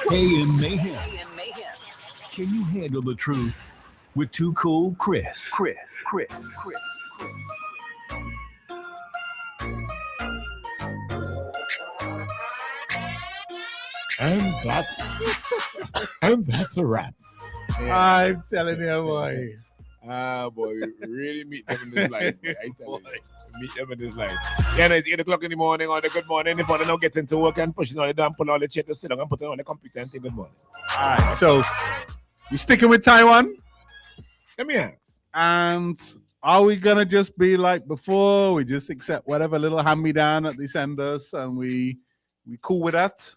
Hey, Mayhem. Can you handle the truth with Too Cool Chris? And that's a wrap. Yeah. I'm telling you, boy. Boy, really meet them in this life. Boy. I tell you, meet them in this life. Yeah, no, it's 8 o'clock in the morning on the good morning. If I don't get into work and pushing all the damn, pull all the shit to sit down and put it on the computer and say good morning. All right, so you sticking with Taiwan? Let me ask. And are we gonna just be like before? We just accept whatever little hand-me-down that they send us, and we cool with that?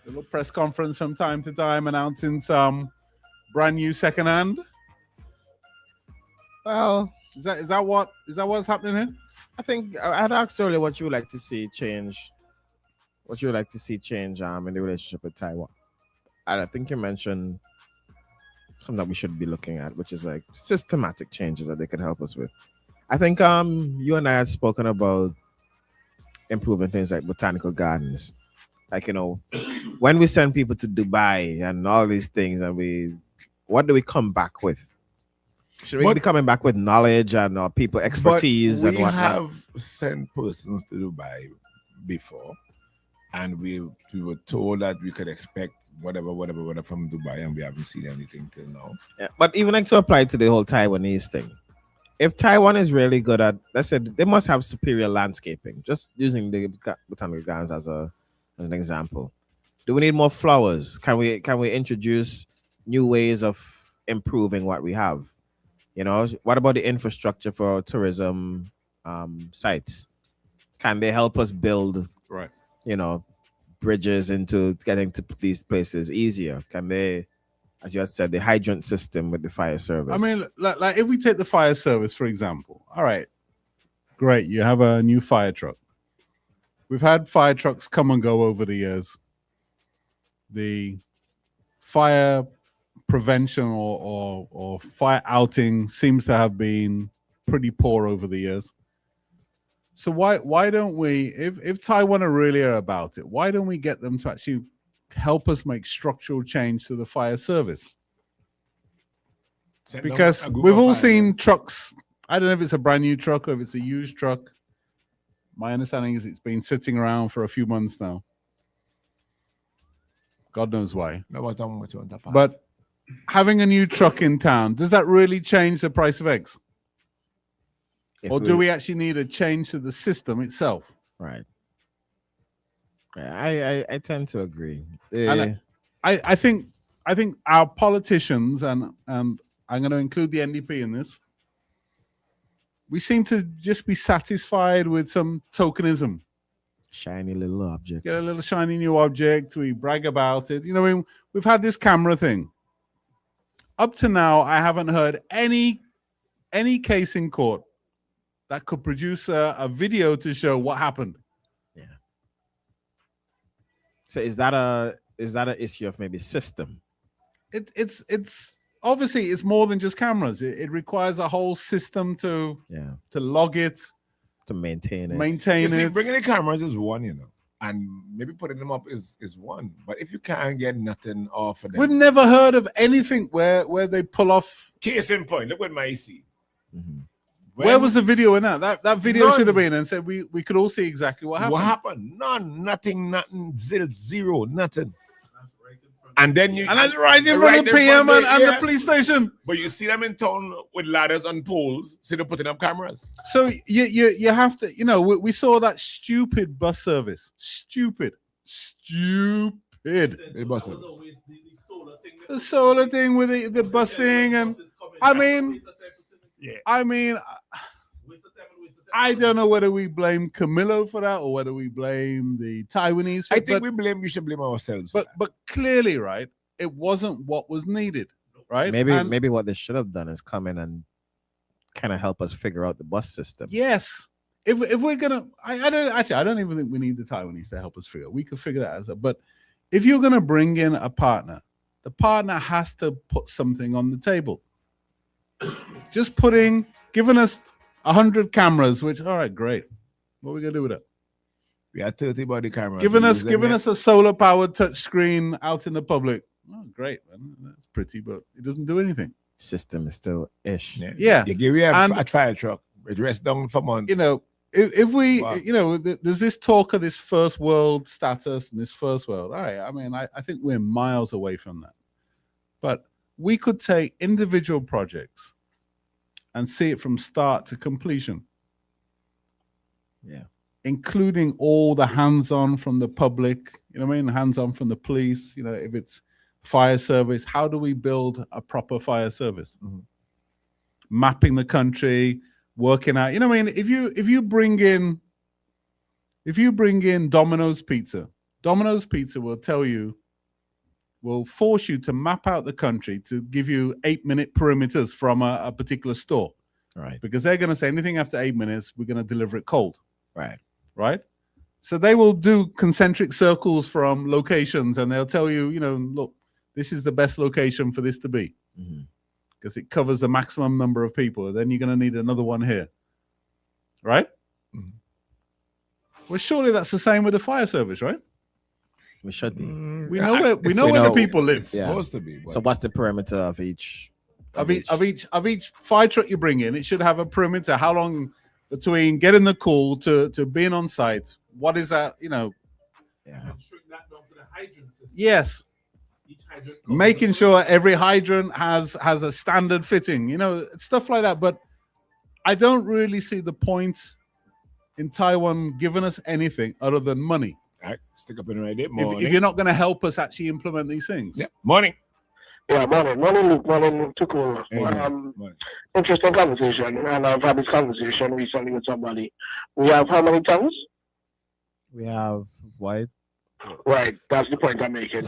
A little press conference from time to time announcing some brand new secondhand. Well, is that what's happening here? I think I'd asked earlier what you would like to see change. What you would like to see change in the relationship with Taiwan. And I think you mentioned something that we should be looking at, which is like systematic changes that they could help us with. I think you and I had spoken about improving things like botanical gardens. Like, you know, when we send people to Dubai and all these things, and what do we come back with? Should we be coming back with knowledge and people expertise and whatnot? We have sent persons to Dubai before, and we were told that we could expect whatever from Dubai, and we haven't seen anything till now. Yeah, but even like to apply to the whole Taiwanese thing. If Taiwan is really good at, let's say, they must have superior landscaping. Just using the botanical gardens as an example. Do we need more flowers? Can we introduce new ways of improving what we have? You know, what about the infrastructure for tourism sites? Can they help us build, right, you know, bridges into getting to these places easier? Can they, as you had said, the hydrant system with the fire service? I mean, like if we take the fire service, for example, all right, great, you have a new fire truck. We've had fire trucks come and go over the years. The fire prevention or fire outing seems to have been pretty poor over the years. So why don't we, if Taiwan are really about it, why don't we get them to actually help us make structural change to the fire service? Because we've all seen trucks. I don't know if it's a brand new truck or if it's a used truck. My understanding is it's been sitting around for a few months now. God knows why. But having a new truck in town, does that really change the price of eggs? Or do we actually need a change to the system itself? Right. I tend to agree. And I think our politicians, and I'm going to include the NDP in this, we seem to just be satisfied with some tokenism. Shiny little object. Get a little shiny new object. We brag about it. You know, we've had this camera thing. Up to now, I haven't heard any case in court that could produce a video to show what happened. Yeah. So is that an issue of maybe system? It's obviously it's more than just cameras. It requires a whole system to log it, to maintain it. Bringing the cameras is one, you know, and maybe putting them up is one. But if you can't get nothing off of them, we've never heard of anything where they pull off. Case in point, look what my see. Mm-hmm. Where was the video in that? That video should have been and said we could all see exactly what happened. What happened? Nothing, zero, nothing. And then that's right in front of the PM and the police station. But you see them in town with ladders on poles, so they're putting up cameras. So you have to, you know, we saw that stupid bus service. Stupid. The bus service. The solar thing with the busing, and I mean, I don't know whether we blame Camilo for that or whether we blame the Taiwanese. I think we should blame ourselves. But clearly, right, it wasn't what was needed, right? Maybe what they should have done is come in and kind of help us figure out the bus system. Yes. If we're gonna, I don't even think we need the Taiwanese to help us figure. We could figure that out. But if you're gonna bring in a partner, the partner has to put something on the table. Just giving us 100 cameras, which, all right, great. What are we going to do with it? We had 30 body cameras. Giving We us use them giving yet. us a solar powered touch screen out in the public. Oh, great, man. That's pretty, but it doesn't do anything. System is still ish. Yeah. You give me And- a fire truck. It rests down for months. You know, if we, Wow. you know, there's this talk of this first world status and this first world. All right. I mean, I think we're miles away from that. But we could take individual projects and see it from start to completion. Yeah. Including all the hands-on from the public, you know what I mean? Hands-on from the police, you know, if it's fire service, how do we build a proper fire service? Mhm. Mapping the country, working out, you know what I mean? If you bring in Domino's Pizza will tell you, will force you to map out the country to give you 8-minute perimeters from a particular store. Right. Because they're going to say anything after 8 minutes, we're going to deliver it cold. Right. So they will do concentric circles from locations and they'll tell you, you know, look, this is the best location for this to be because it covers the maximum number of people. Then you're going to need another one here. Right? Mhm. Well, surely that's the same with the fire service, right? We should be. We know where It's the people live. It's Yeah. supposed to be. But So what's the perimeter of each? Of each fire truck you bring in, it should have a perimeter. How long between getting the call to being on site? What is that? You know, Yeah. yes. Making sure every hydrant has a standard fitting, you know, stuff like that. But I don't really see the point in Taiwan giving us anything other than money. all right, stick up in right there. If Morning. you're not going to help us actually implement these things. Yeah. Morning. Yeah, morning, Luke, morning, Tukul. Morning. Interesting conversation, and I've had this conversation recently with somebody. We have how many tongues? We have white. Right, that's the point I'm making.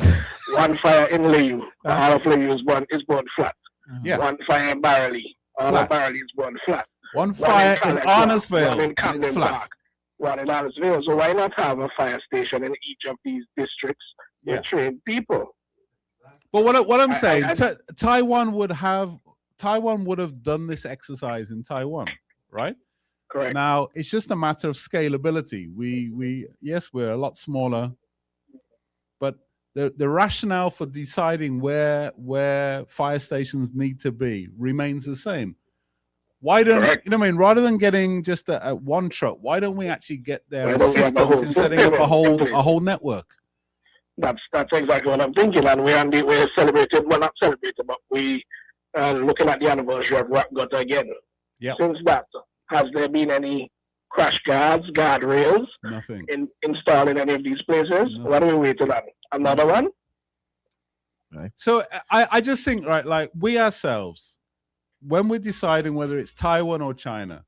One fire in Layu, all of Layu is born flat. Yeah. One fire in Barley, all Flat. of Barley is born flat. One fire in Calais, Arnesville, one in and it's Camden flat. Park, one in Arnesville. So why not have a fire station in each of these districts Yeah. with trained people? But what I'm I- saying, I- Taiwan would have done this exercise in Taiwan, right? Correct. Now it's just a matter of scalability. Yes, we're a lot smaller, but the rationale for deciding where fire stations need to be remains the same. Why don't Correct. you know what I mean? Rather than getting just a one truck, why don't we actually get their Why don't we have a assistance whole in setting up footprint? a whole network? That's exactly what I'm thinking, and we're celebrating. Well, not celebrating, but we looking at the anniversary of Rock Gutter again. Yeah. Since that, has there been any crash guards, guardrails Nothing. installed in any of these places? No. What are we waiting on? Another one? So I just think, right, like we ourselves, when we're deciding whether it's Taiwan or China,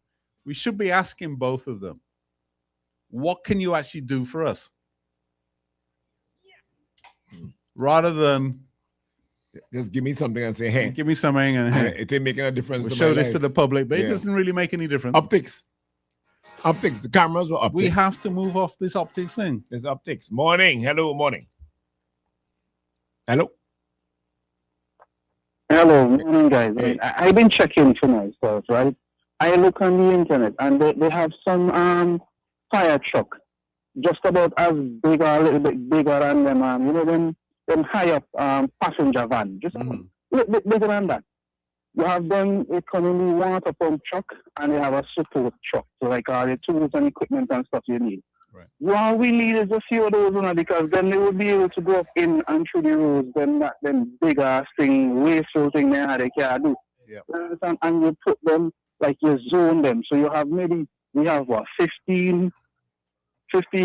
we should be asking both of them, what can you actually do for us? Rather than Just give me something and say, hey, give me something and hey, it ain't making a difference. we'll to show my this life. to the public, but it Yeah. doesn't really make any difference. Optics. The cameras were optics. We have to move off this optics thing. There's optics. Morning. Hello, morning. Hello. Hello, morning guys. Hey. I've been checking for myself, right? I look on the internet and they have some fire truck just about as big or a little bit bigger than them, you know, them high up passenger van, just a little bit bigger than that. You have them, they come in the water pump truck and they have a support truck, so like all the tools and equipment and stuff you need. Right. All we need is a few of those, you know, because then they will be able to go up in and through the roads, then that them big ass thing, wasteful thing they can't do. Yeah. You understand? And you put them, like you zone them. So you have we have what, 15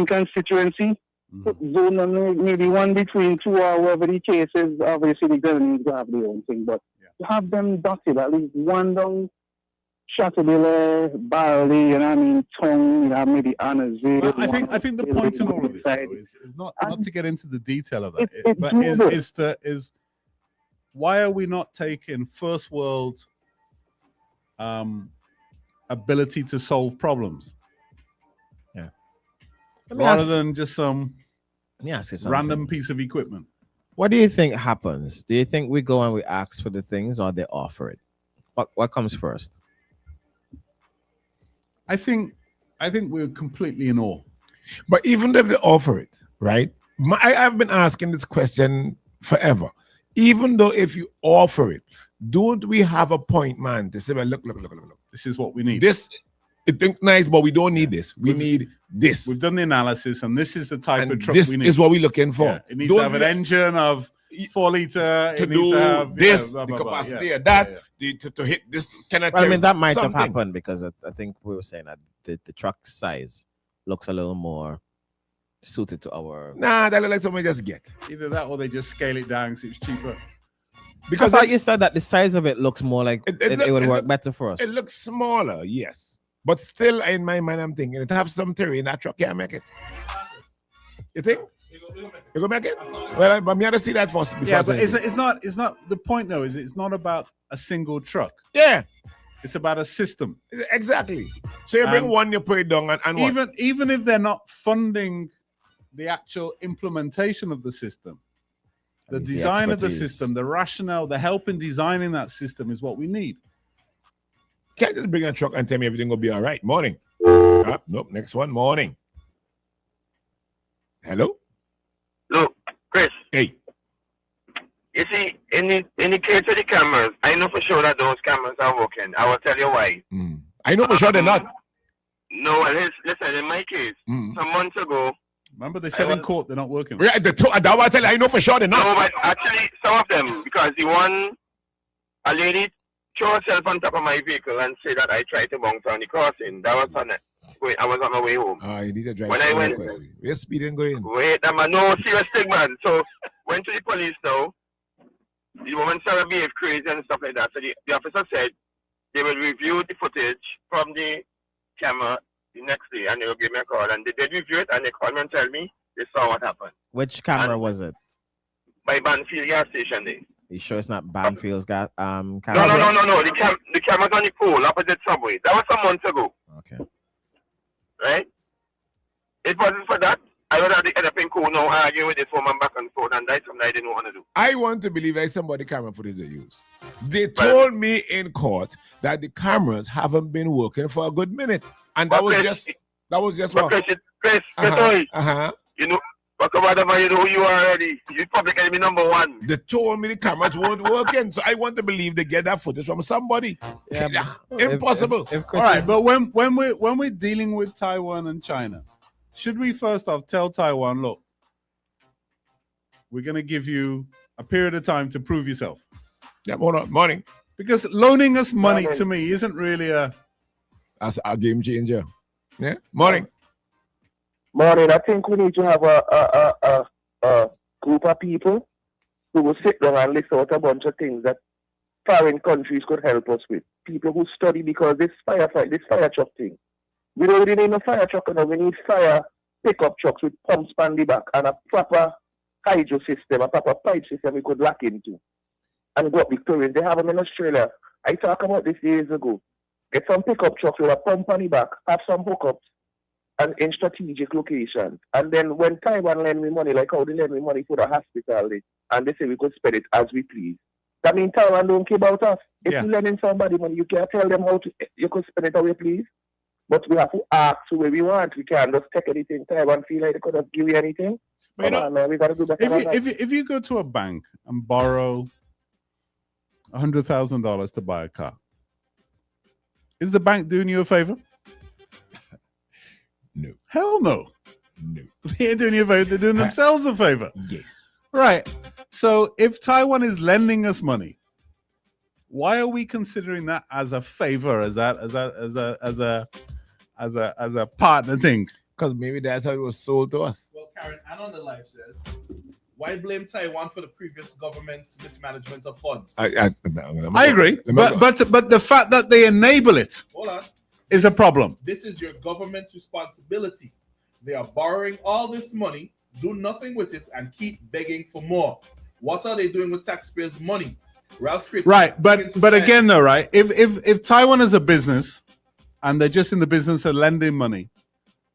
constituency? Zone them maybe one between two or whatever the case is. Obviously the government needs to have their own thing, but to have them dotted, at least one down Chateaubelair, Barley, you know what I mean, Tongue, you know, maybe Anazir. Well, I think the point in all of this though, is not to get into the detail of that, It's but doable. is why are we not taking first world ability to solve problems rather than just some Let me ask you something. random piece of equipment? What do you think happens? Do you think we go and we ask for the things or they offer it? What comes first? I think we're completely in awe. But even if they offer it, right? I've been asking this question forever. Even though if you offer it, don't we have a point, man, to say, well, look. This is what we need. This, it think nice, but we don't need this. We need this. We've done the analysis, and this is the type And of truck this we need. is what we're looking for. Yeah, it needs to have an engine of 4 liter. to It needs do to have, this, blah, the blah, blah. capacity Yeah, of that, yeah, to hit this kind of. Well, I mean, that might have something. happened because I think we were saying that the truck size looks a little more suited to our. Nah, that look like somebody just get. yeah. Either that or they just scale it down because it's cheaper. Because I thought you said that the size of it looks more like it would work better for us. It looks smaller, yes. But still, in my mind, I'm thinking it have some theory in that truck can't make it. You think? You gonna make it? Well, but me have to see that first. Yeah, before but I say anything. it's not the point though. Is it's not about a single truck. Yeah, It's about a system. exactly. So you bring And one, you put it down, and what? Even if they're not funding the actual implementation of the system, the It's the design of the expertise. system, the rationale, the help in designing that system is what we need. Can't just bring a truck and tell me everything will be all right. Morning. Nope. Next one. Morning. Hello. Look, Chris, Hey. you see, in the case of the cameras, I know for sure that those cameras are working. I will tell you why. I know for sure they're not. No, listen, in my case, some months ago, Remember, they said in court they're not working. Yeah, that I tell you, I know for sure they're no, not. but actually, some of them, because a lady threw herself on top of my vehicle and said that I tried to bounce on the crossing. That was on it. Wait, I was on my way home. You need to drive. When I went- We're speeding going. Wait, man, no serious thing, man. So, went to the police now. The woman started behave crazy and stuff like that. So the officer said they will review the footage from the camera the next day and they will give me a call. And they did review it and they called me and tell me they saw what happened. Which camera And- was it? By Banfield gas station there. You sure it's not Banfield's camera? No. The camera's on the pole opposite subway. That was some months ago, Okay. right? It wasn't for that. I would have ended up in court now arguing with this woman back and forth, and that's something I didn't want to do. I want to believe there's somebody camera footage they use. They told me in court that the cameras haven't been working for a good minute, and that was Okay. just But what. Chris, oi, Uh-huh. you know, whatever you know who you are already. You public enemy number one. They told me the cameras weren't working, so I want to believe they get that footage from somebody. Yeah, Impossible. If Chris All right, is- but when we're dealing with Taiwan and China, should we first off tell Taiwan, look, we're going to give you a period of time to prove yourself? Yeah, morning. Because loaning us money Morning. to me isn't really a. That's a game changer. Yeah, morning. Morning, I think we need to have a group of people who will sit down and list out a bunch of things that foreign countries could help us with. People who study, because this fire truck thing, we don't really need a fire truck, you know. We need fire pickup trucks with pumps on the back and a proper hydro system, a proper pipe system we could lock into. And go up Victorian. They have them in Australia. I talked about this years ago. Get some pickup trucks with a pump on the back, have some hookups, and in strategic locations. And then when Taiwan lend me money, like how they lend me money for the hospital, and they say we could spend it as we please. That means Taiwan don't care about us. If Yeah. you lending somebody money, you can't tell them how to, you could spend it how you please. But we have to ask where we want. We can't just take anything. Taiwan feel like they could have give you anything. But you Come know, on, man, we got to do better than that. If you go to a bank and borrow $100,000 to buy a car, is the bank doing you a favor? No. Hell no. No. They ain't doing you a favor. They're doing themselves a favor. Yes. Right. So if Taiwan is lending us money, why are we considering that as a favor, as a partner thing? Because maybe that's how it was sold to us. Well, Karen, and on the live says, why blame Taiwan for the previous government's mismanagement of funds? I agree, but the fact that they enable it Hold on. is a problem. This is your government's responsibility. They are borrowing all this money, do nothing with it, and keep begging for more. What are they doing with taxpayers' money? Ralph Critter, Right, but society. again though, right? If Taiwan is a business and they're just in the business of lending money,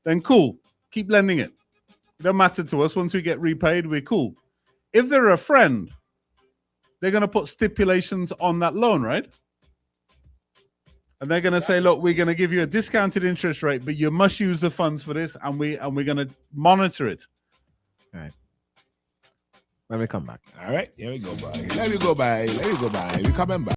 then cool, keep lending it. It don't matter to us. Once we get repaid, we're cool. If they're a friend, they're going to put stipulations on that loan, right? And they're going to say, look, we're going to give you a discounted interest rate, but you must use the funds for this, and we're going to monitor it. All right. Let me come back. All right, here we go, boy. Let me go by. We coming back.